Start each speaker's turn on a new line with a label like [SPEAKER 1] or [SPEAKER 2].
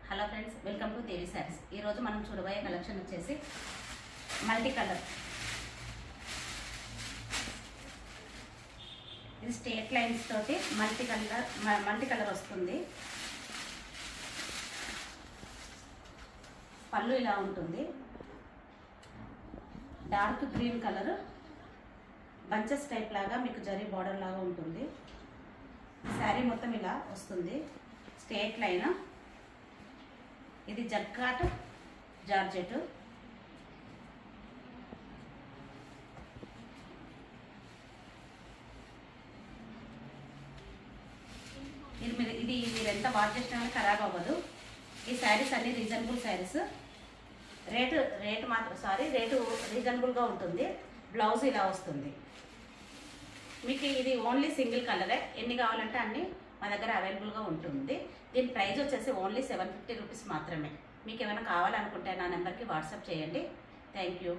[SPEAKER 1] Hello friends, welcome to దేవి శారీస్. ఈరోజు మనం చూడబోయే కలెక్షన్ వచ్చేసి మల్టీ కలర్. ఇది స్ట్రేట్ లైన్స్ తోటి మల్టీ కలర్ వస్తుంది. పళ్ళు ఇలా ఉంటుంది. Dark green colour bunches type లాగా మీకు జరీ బార్డర్ లాగా ఉంటుంది. శారీ మొత్తం ఇలా వస్తుంది. Straight line. ఇది జర్కాట్ జార్జెట్. ఇది మీరు ఎంత వాష్ చేసినా ఖరాబ్ అవ్వదు. ఈ శారీస్ అన్ని రీజనబుల్ శారీస్. రేటు రీజనబుల్గా ఉంటుంది. బ్లౌజ్ ఇలా వస్తుంది. మీకు ఇది ఓన్లీ సింగిల్ కలరే. ఎన్ని కావాలంటే అన్ని మా దగ్గర అవైలబుల్గా ఉంటుంది. దీని ప్రైస్ వచ్చేసి ఓన్లీ 750 రూపీస్ మాత్రమే. మీకు ఏమైనా కావాలనుకుంటే నా నెంబర్కి వాట్సాప్ చేయండి. Thank you.